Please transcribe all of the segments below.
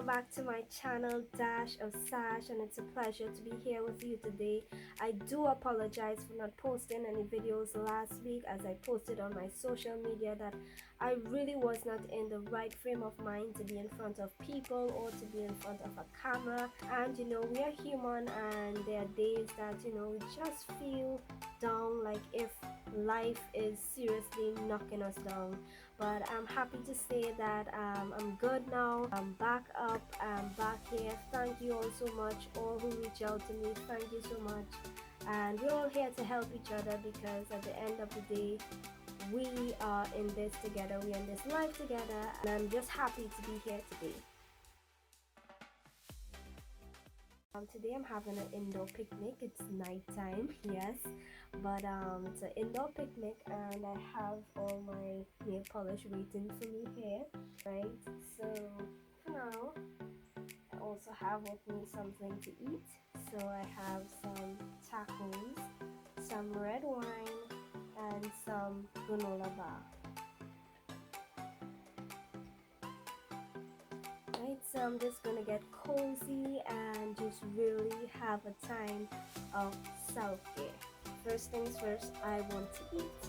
welcome back to my channel Dash of Sash, and it's a pleasure to be here with you today. I do apologize for not posting any videos last week, as I posted on my social media that I really was not in the right frame of mind to be in front of people or to be in front of a camera. And we are human, and there are days that we just feel down, like if life is seriously knocking us down. But I'm happy to say that I'm good now. I'm back up. I'm back here. Thank you all so much, all who reach out to me. Thank you so much. And we're all here to help each other, because at the end of the day, we are in this together. We're in this life together, and I'm just happy to be here today. Today I'm having an indoor picnic. It's nighttime, yes, but it's an indoor picnic, and I have all my nail polish waiting for me here, right? So for now, I also have with me something to eat. So I have some tacos, some red wine, and some granola bar. Right, so I'm just gonna get cozy and just really have a time of self-care. First things first, I want to eat.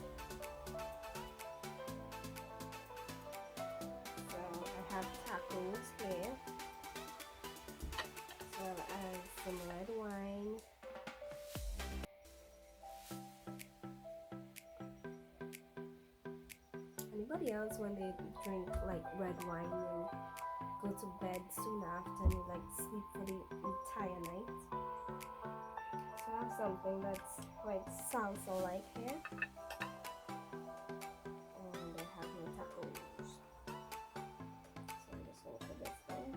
So I have tacos here, as well as some red wine. Anybody else, when they drink like red wine and go to bed soon after, and you like sleep for the entire night? So I have something that's quite salsa like here, and I have my tacos. So I'm just gonna put this in.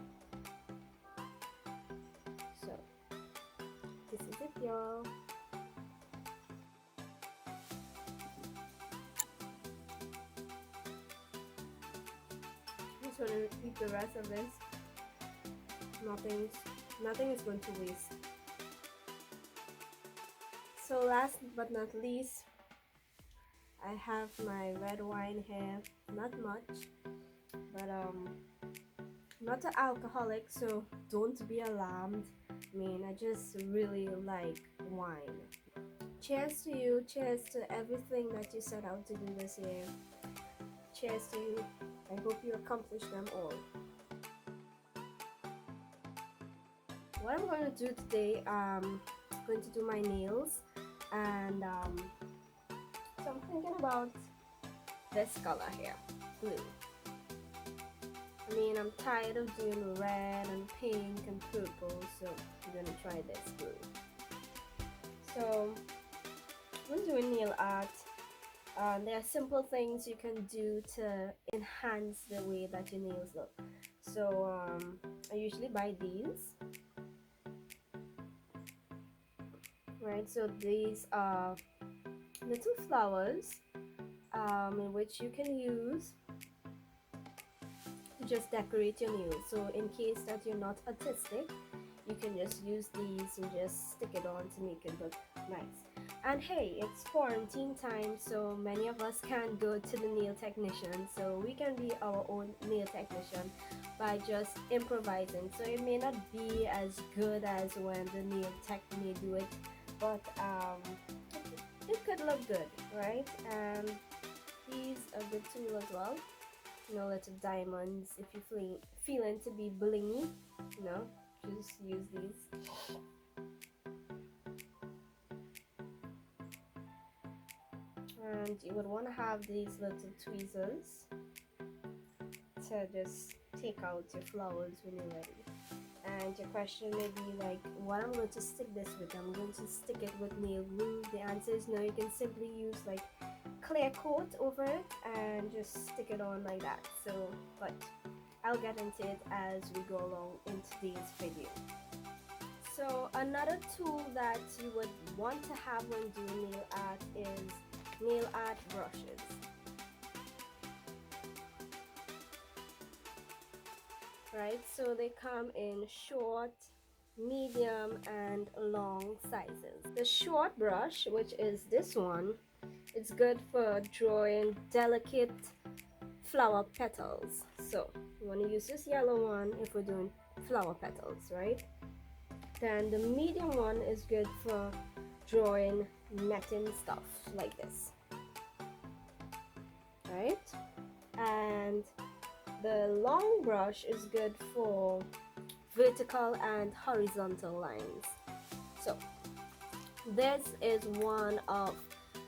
So this is it, y'all. I'm just gonna eat the rest of this. Nothing is going to waste. So last but not least, I have my red wine here. Not much, but I'm not an alcoholic, so don't be alarmed. I mean, I just really like wine. Cheers to you. Cheers to everything that you set out to do this year. Cheers to you. I hope you accomplish them all. What I'm going to do today, I'm going to do my nails, and so I'm thinking about this color here, blue. I mean, I'm tired of doing red and pink and purple, so I'm going to try this blue. So when doing nail art, there are simple things you can do to enhance the way that your nails look. So I usually buy these. Right, so these are little flowers in which you can use to just decorate your nails. So in case that you're not artistic, you can just use these and just stick it on to make it look nice. And hey, it's quarantine time, so many of us can't go to the nail technician, so we can be our own nail technician by just improvising. So it may not be as good as when the nail tech may do it, but it could look good, right? And these are good tool as well. Little diamonds. If you feeling to be blingy, just use these. And you would want to have these little tweezers to just take out your flowers when you're ready. And your question may be like, what I'm going to stick this with? I'm going to stick it with nail glue. The answer is no. You can simply use like clear coat over it and just stick it on like that. So, but I'll get into it as we go along in today's video. So another tool that you would want to have when doing nail art is nail art brushes. Right, so they come in short, medium, and long sizes. The short brush, which is this one, it's good for drawing delicate flower petals. So you want to use this yellow one if we're doing flower petals, right? Then the medium one is good for drawing netting stuff like this, right? And the long brush is good for vertical and horizontal lines. So this is one of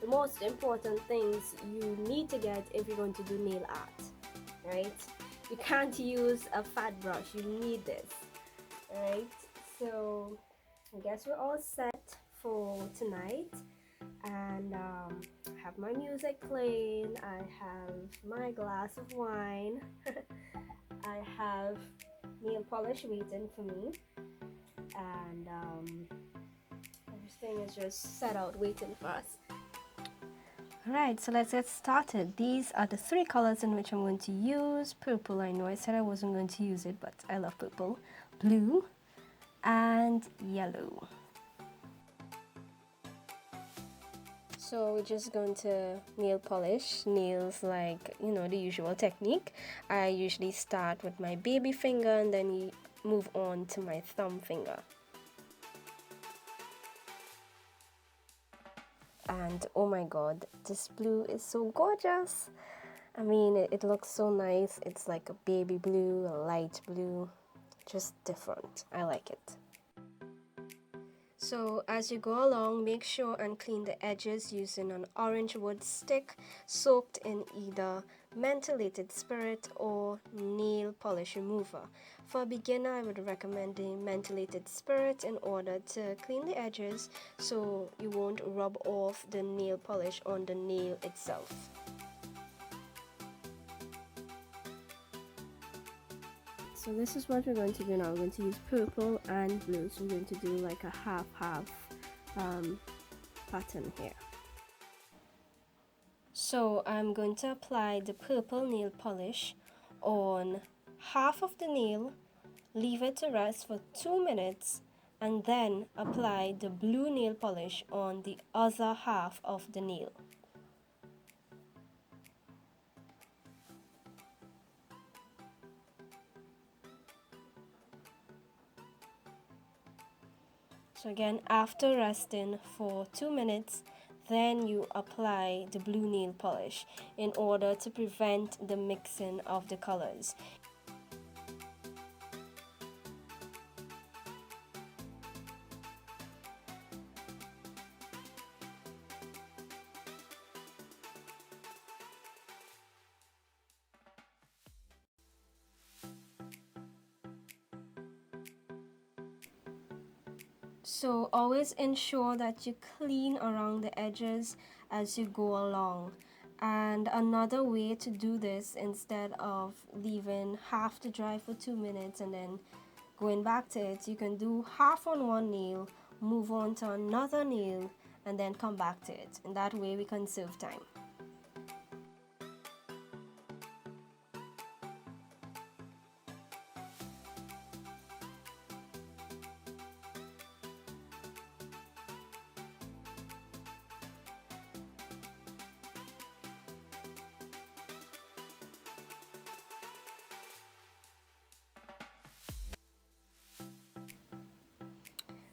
the most important things you need to get if you're going to do nail art, right? You can't use a fat brush, you need this, right? So I guess we're all set for tonight, and I have my music playing, I have my glass of wine, I have nail polish waiting for me, and everything is just set out waiting for us. Alright, so let's get started. These are the three colors in which I'm going to use. Purple, I know I said I wasn't going to use it, but I love purple. Blue and yellow. So we're just going to nail polish nails like, you know, the usual technique. I usually start with my baby finger and then move on to my thumb finger. And oh my god, this blue is so gorgeous. I mean, it looks so nice. It's like a baby blue, a light blue, just different. I like it. So as you go along, make sure and clean the edges using an orange wood stick soaked in either mentholated spirit or nail polish remover. For a beginner, I would recommend the mentholated spirit in order to clean the edges so you won't rub off the nail polish on the nail itself. So this is what we're going to do now. We're going to use purple and blue. So we're going to do like a half-half pattern here. So I'm going to apply the purple nail polish on half of the nail, leave it to rest for 2 minutes, and then apply the blue nail polish on the other half of the nail. So again, after resting for 2 minutes, then you apply the blue nail polish in order to prevent the mixing of the colors. So always ensure that you clean around the edges as you go along. And another way to do this, instead of leaving half to dry for 2 minutes and then going back to it, you can do half on one nail, move on to another nail, and then come back to it. And that way we conserve time.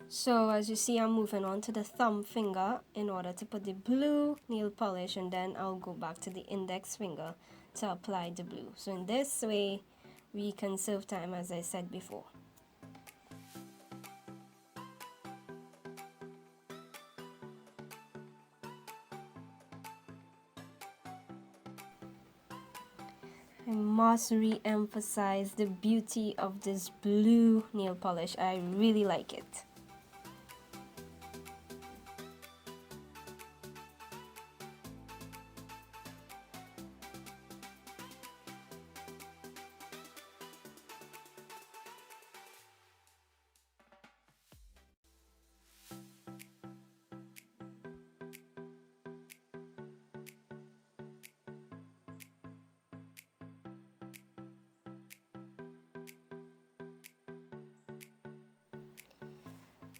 So as you see, I'm moving on to the thumb finger in order to put the blue nail polish, and then I'll go back to the index finger to apply the blue. So in this way, we conserve time, as I said before. I must re-emphasize the beauty of this blue nail polish. I really like it.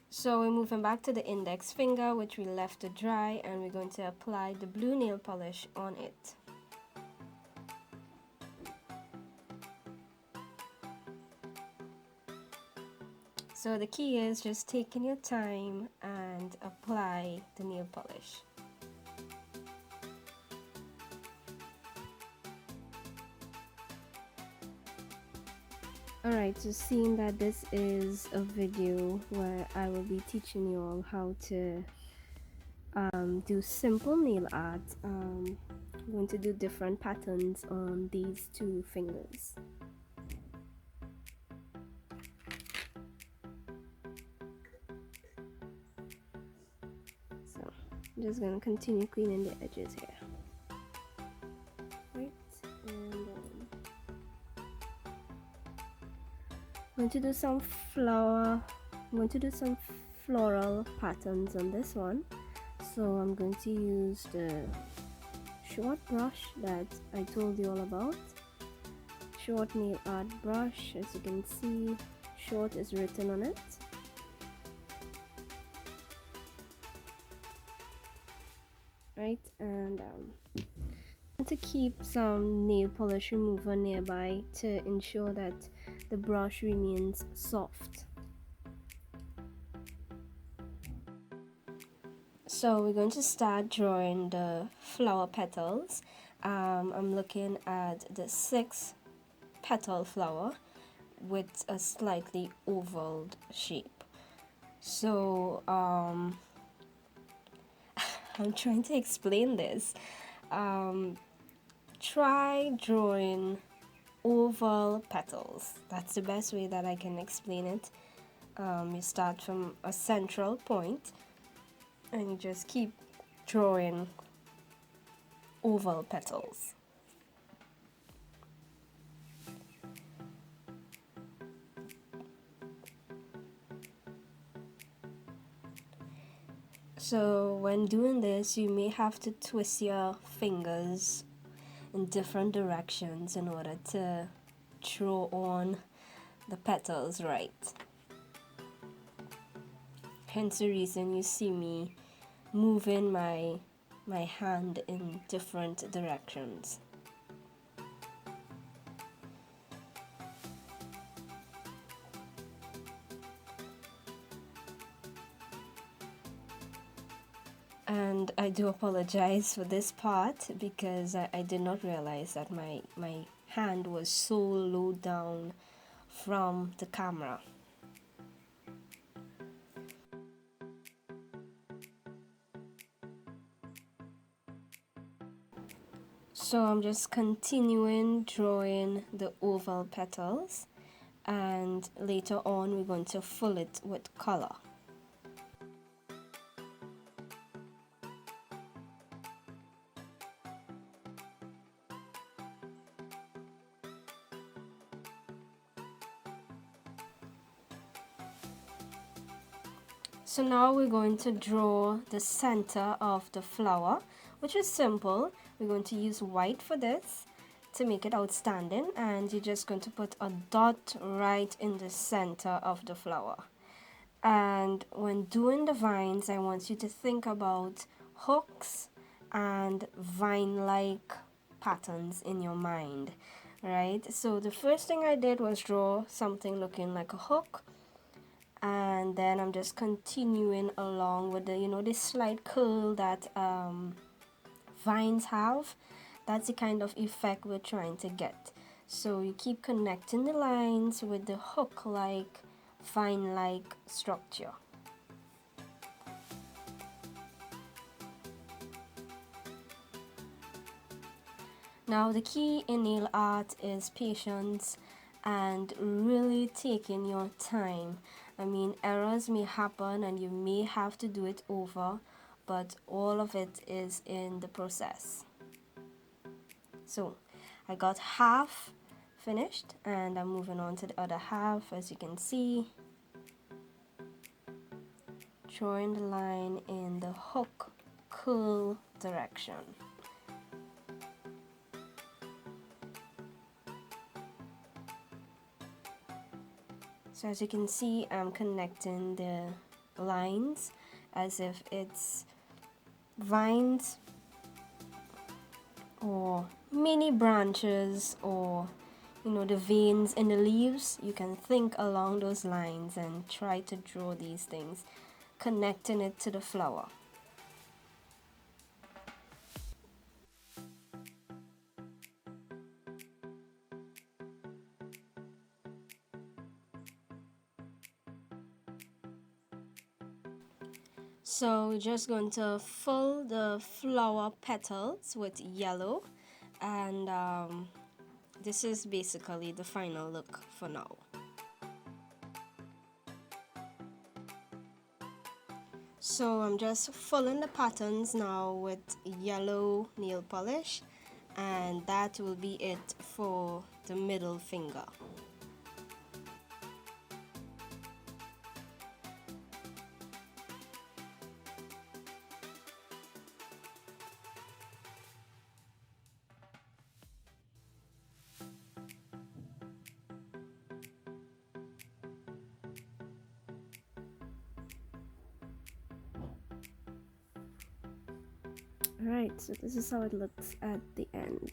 So we're moving back to the index finger, which we left to dry, and we're going to apply the blue nail polish on it. So the key is just taking your time and apply the nail polish. Alright, so seeing that this is a video where I will be teaching you all how to do simple nail art, I'm going to do different patterns on these two fingers. So I'm just going to continue cleaning the edges here. Right, and I'm going to do some floral patterns on this one. So I'm going to use the short brush that I told you all about. Short nail art brush, as you can see, short is written on it. Right, and to keep some nail polish remover nearby to ensure that the brush remains soft. So we're going to start drawing the flower petals. I'm looking at the 6 petal flower with a slightly oval shape. So I'm trying to explain this. Try drawing oval petals. That's the best way that I can explain it. You start from a central point and you just keep drawing oval petals. So when doing this, you may have to twist your fingers in different directions in order to draw on the petals right. Hence the reason you see me moving my hand in different directions. And I do apologize for this part because I did not realize that my hand was so low down from the camera. So I'm just continuing drawing the oval petals, and later on we're going to fill it with color. So now we're going to draw the center of the flower, which is simple. We're going to use white for this to make it outstanding, and you're just going to put a dot right in the center of the flower. And when doing the vines, I want you to think about hooks and vine-like patterns in your mind, right? So the first thing I did was draw something looking like a hook, and then I'm just continuing along with the this slight curl that vines have. That's the kind of effect we're trying to get. So you keep connecting the lines with the hook-like, vine-like structure. Now the key in nail art is patience and really taking your time. I mean, errors may happen and you may have to do it over, but all of it is in the process. So I got half finished and I'm moving on to the other half. As you can see, drawing the line in the hook curl direction. So as you can see, I'm connecting the lines as if it's vines or mini branches or the veins in the leaves, you can think along those lines and try to draw these things, connecting it to the flower. So we're just going to fill the flower petals with yellow, and this is basically the final look for now. So I'm just filling the patterns now with yellow nail polish, and that will be it for the middle finger. Alright, so this is how it looks at the end.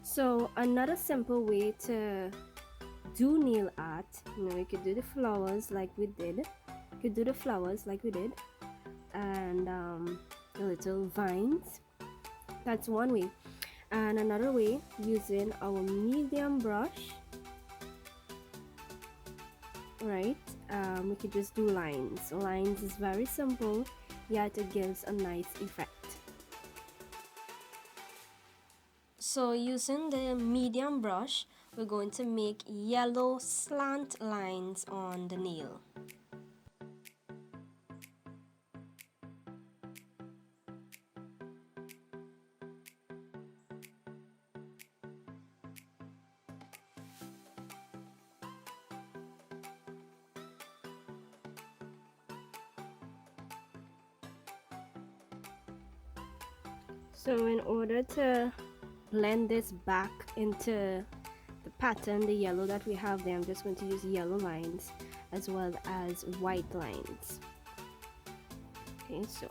So another simple way to do nail art, you could do the flowers like we did. You could do the flowers like we did, and the little vines. That's one way. And another way, using our medium brush, right? We could just do lines. Lines is very simple, yet it gives a nice effect. So using the medium brush, we're going to make yellow slant lines on the nail. So in order to blend this back into the pattern, the yellow that we have there, I'm just going to use yellow lines as well as white lines. Okay, so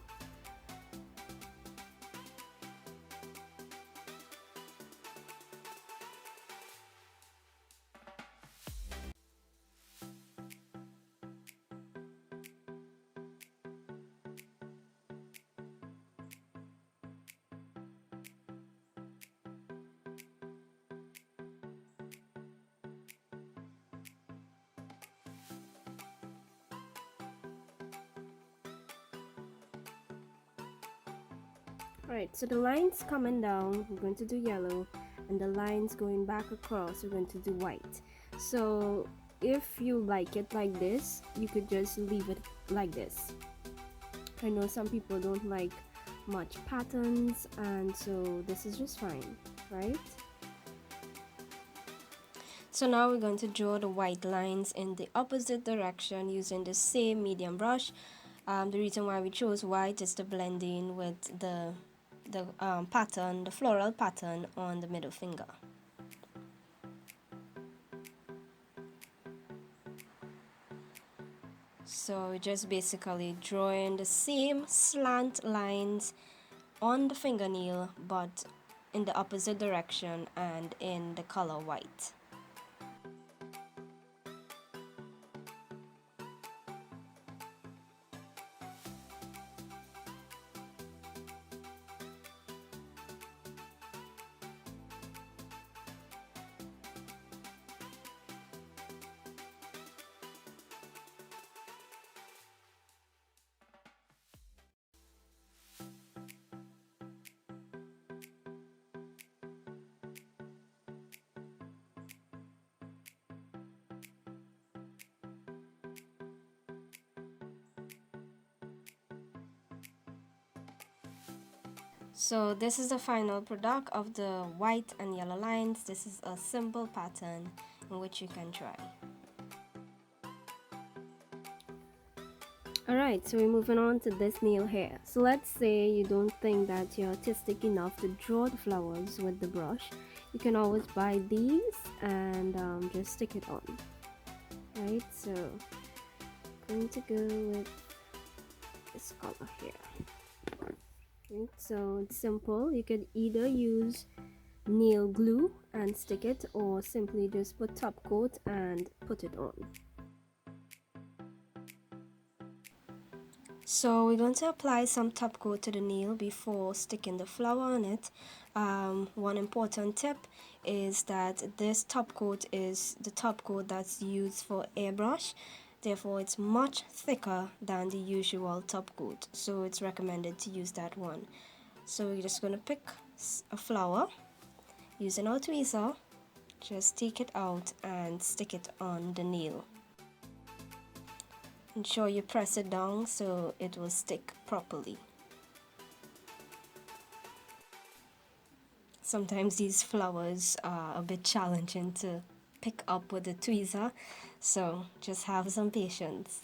alright, so the lines coming down, we're going to do yellow, and the lines going back across, we're going to do white. So if you like it like this, you could just leave it like this. I know some people don't like much patterns, and so this is just fine, right? So now we're going to draw the white lines in the opposite direction using the same medium brush. The reason why we chose white is to blend in with the pattern, the floral pattern on the middle finger. So we're just basically drawing the same slant lines on the fingernail, but in the opposite direction and in the color white. So this is the final product of the white and yellow lines. This is a simple pattern in which you can try. Alright, so we're moving on to this nail here. So let's say you don't think that you're artistic enough to draw the flowers with the brush. You can always buy these and just stick it on. Right, so I'm going to go with this color here. Okay, so it's simple. You could either use nail glue and stick it, or simply just put top coat and put it on. So we're going to apply some top coat to the nail before sticking the flower on it. One important tip is that this top coat is the top coat that's used for airbrush. Therefore, it's much thicker than the usual top coat. So it's recommended to use that one. So we're just going to pick a flower using our tweezer. Just take it out and stick it on the nail. Ensure you press it down so it will stick properly. Sometimes these flowers are a bit challenging to pick up with the tweezer, so just have some patience.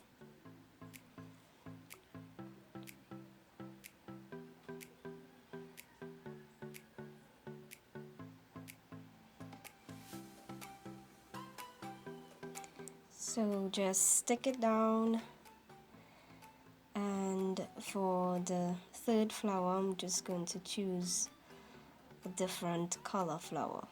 So just stick it down, and for the third flower I'm just going to choose a different color flower.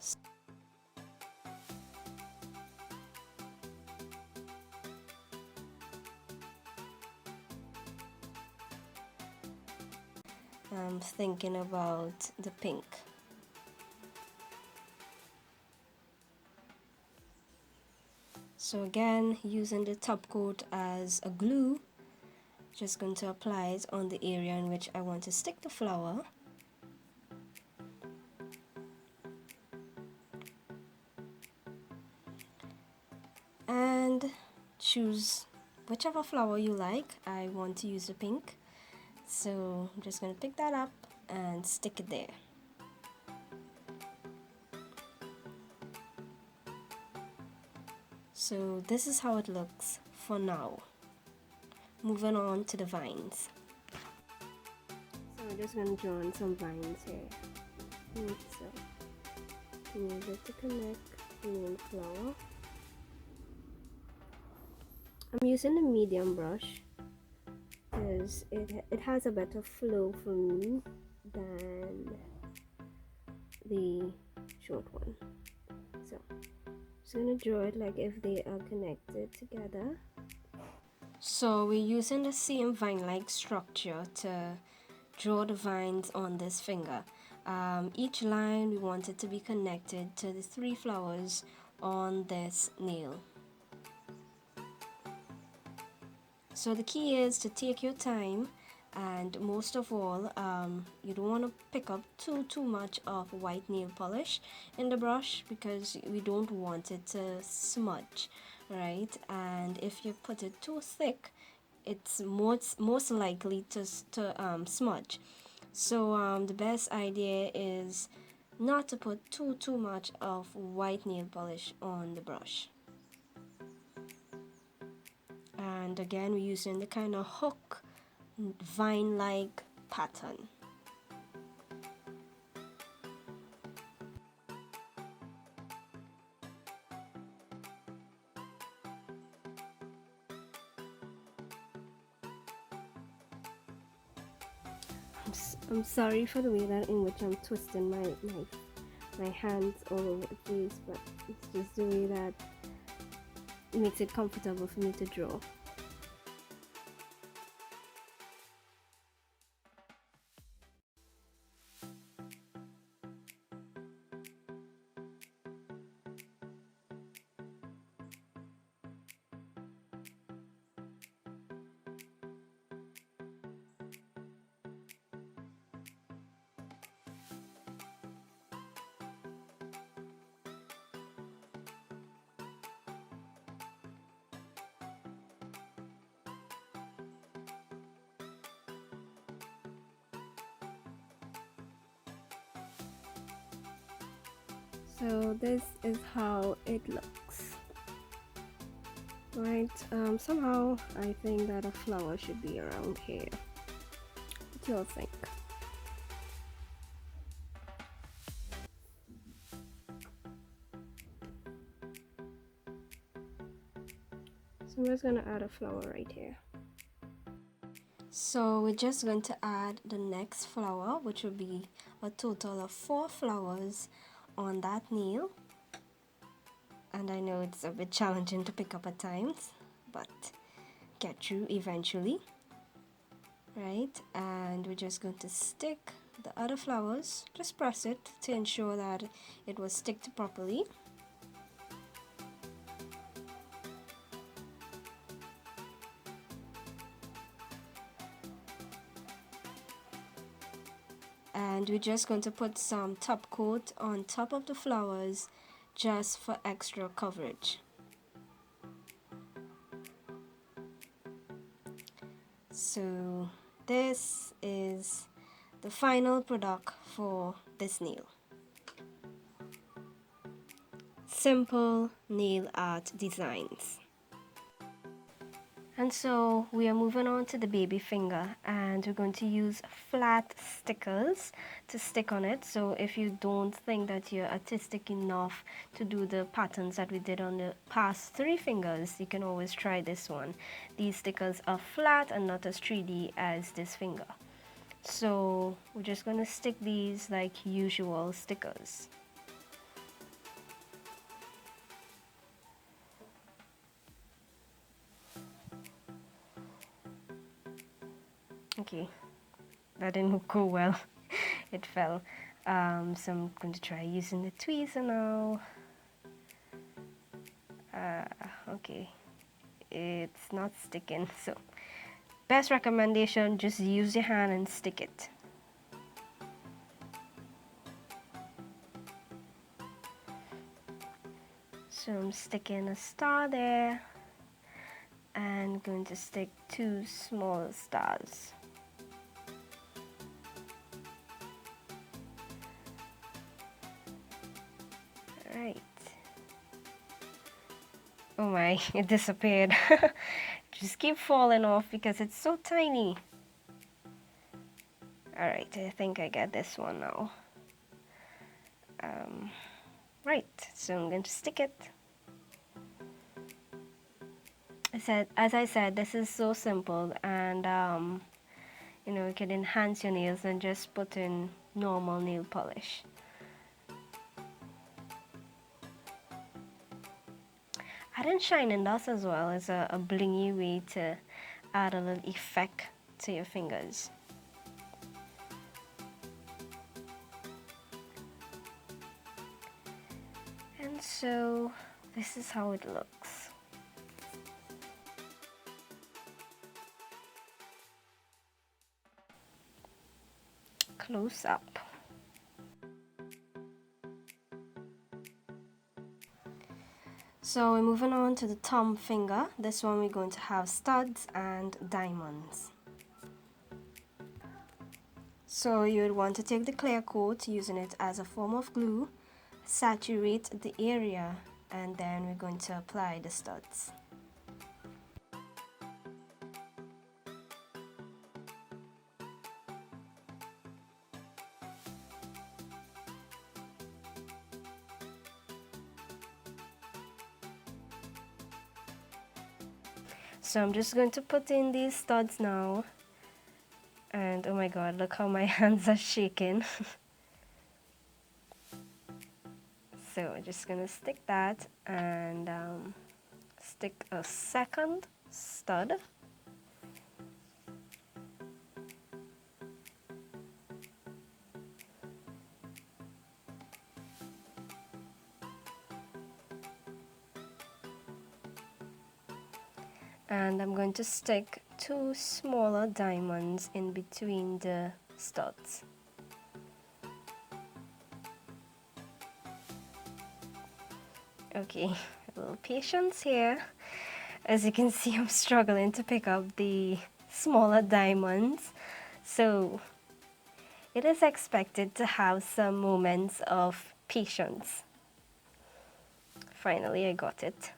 I'm thinking about the pink. So again, using the top coat as a glue, just going to apply it on the area in which I want to stick the flower. And choose whichever flower you like. I want to use the pink, so I'm just going to pick that up and stick it there. So this is how it looks for now. Moving on to the vines. So we're just going to draw on some vines here. So use it to connect the main flower. I'm using the medium brush because it has a better flow for me than the short one. So just gonna draw it like if they are connected together. So we're using the same vine-like structure to draw the vines on this finger. Each line we want it to be connected to the 3 flowers on this nail. So the key is to take your time, and most of all, you don't want to pick up too much of white nail polish in the brush because we don't want it to smudge, right? And if you put it too thick, it's most likely to smudge. So the best idea is not to put too much of white nail polish on the brush. And again, we're using the kind of hook vine-like pattern. I'm sorry for the way that in which I'm twisting my hands all over the place, but it's just the way that it makes it comfortable for me to draw. So this is how it looks. Right, somehow I think that a flower should be around here. What do you all think? So I'm just gonna add a flower right here. So we're just going to add the next flower, which will be a total of 4 flowers on that nail, and I know it's a bit challenging to pick up at times, but get through eventually. Right, and we're just going to stick the other flowers. Just press it to ensure that it was sticked properly. And we're just going to put some top coat on top of the flowers just for extra coverage. So this is the final product for this nail. Simple nail art designs. And so we are moving on to the baby finger, and we're going to use flat stickers to stick on it. So if you don't think that you're artistic enough to do the patterns that we did on the past 3 fingers, you can always try this one. These stickers are flat and not as 3D as this finger. So we're just going to stick these like usual stickers. Okay, that didn't go well. It fell. So I'm going to try using the tweezer now. Okay, it's not sticking. So best recommendation, just use your hand and stick it. So I'm sticking a star there and going to stick 2 small stars. Right. Oh my, it disappeared. Just keep falling off because it's so tiny. Alright, I think I got this one now. Right, so I'm going to stick it. As I said, this is so simple, and you know, you can enhance your nails and just put in normal nail polish. Adding shining dust as well is a blingy way to add a little effect to your fingers. And so this is how it looks. Close up. So we're moving on to the thumb finger. This one we're going to have studs and diamonds. So you would want to take the clear coat, using it as a form of glue, saturate the area, and then we're going to apply the studs. So I'm just going to put in these studs now, and oh my god, look how my hands are shaking. So I'm just going to stick that and stick a second stud. And I'm going to stick 2 smaller diamonds in between the studs. Okay, a little patience here. As you can see, I'm struggling to pick up the smaller diamonds. So it is expected to have some moments of patience. Finally, I got it.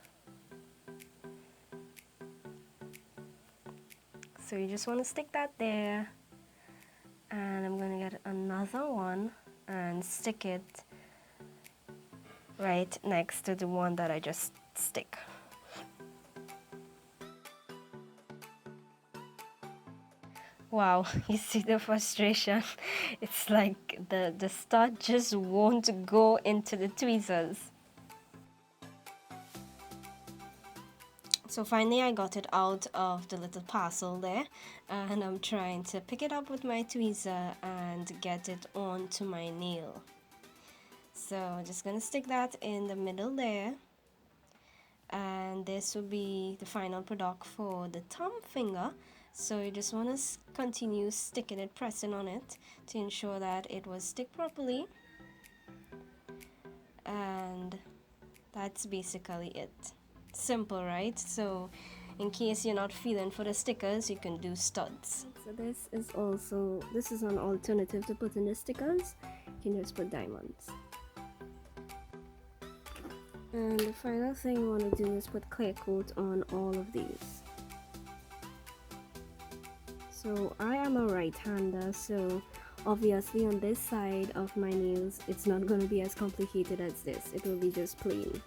So you just want to stick that there, and I'm going to get another one and stick it right next to the one that I just stick. Wow, you see the frustration? It's like the stud just won't go into the tweezers. So finally I got it out of the little parcel there, and I'm trying to pick it up with my tweezer and get it onto my nail. So I'm just gonna stick that in the middle there, and this will be the final product for the thumb finger. So you just want to continue sticking it, pressing on it to ensure that it will stick properly, and that's basically it. Simple, right? So in case you're not feeling for the stickers, you can do studs. So this is an alternative to putting the stickers. You can just put diamonds. And the final thing you want to do is put clear coat on all of these. So I am a right-hander, so obviously on this side of my nails it's not going to be as complicated as this. It will be just plain.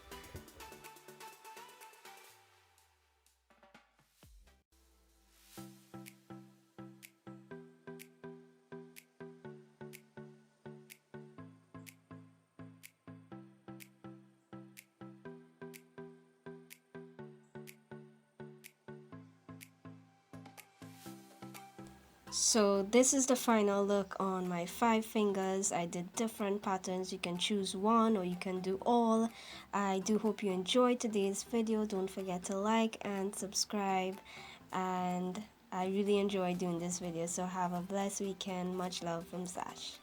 So this is the final look on my 5 fingers. I did different patterns. You can choose one or you can do all. I do hope you enjoyed today's video. Don't forget to like and subscribe, and I really enjoyed doing this video. So have a blessed weekend. Much love from Sash.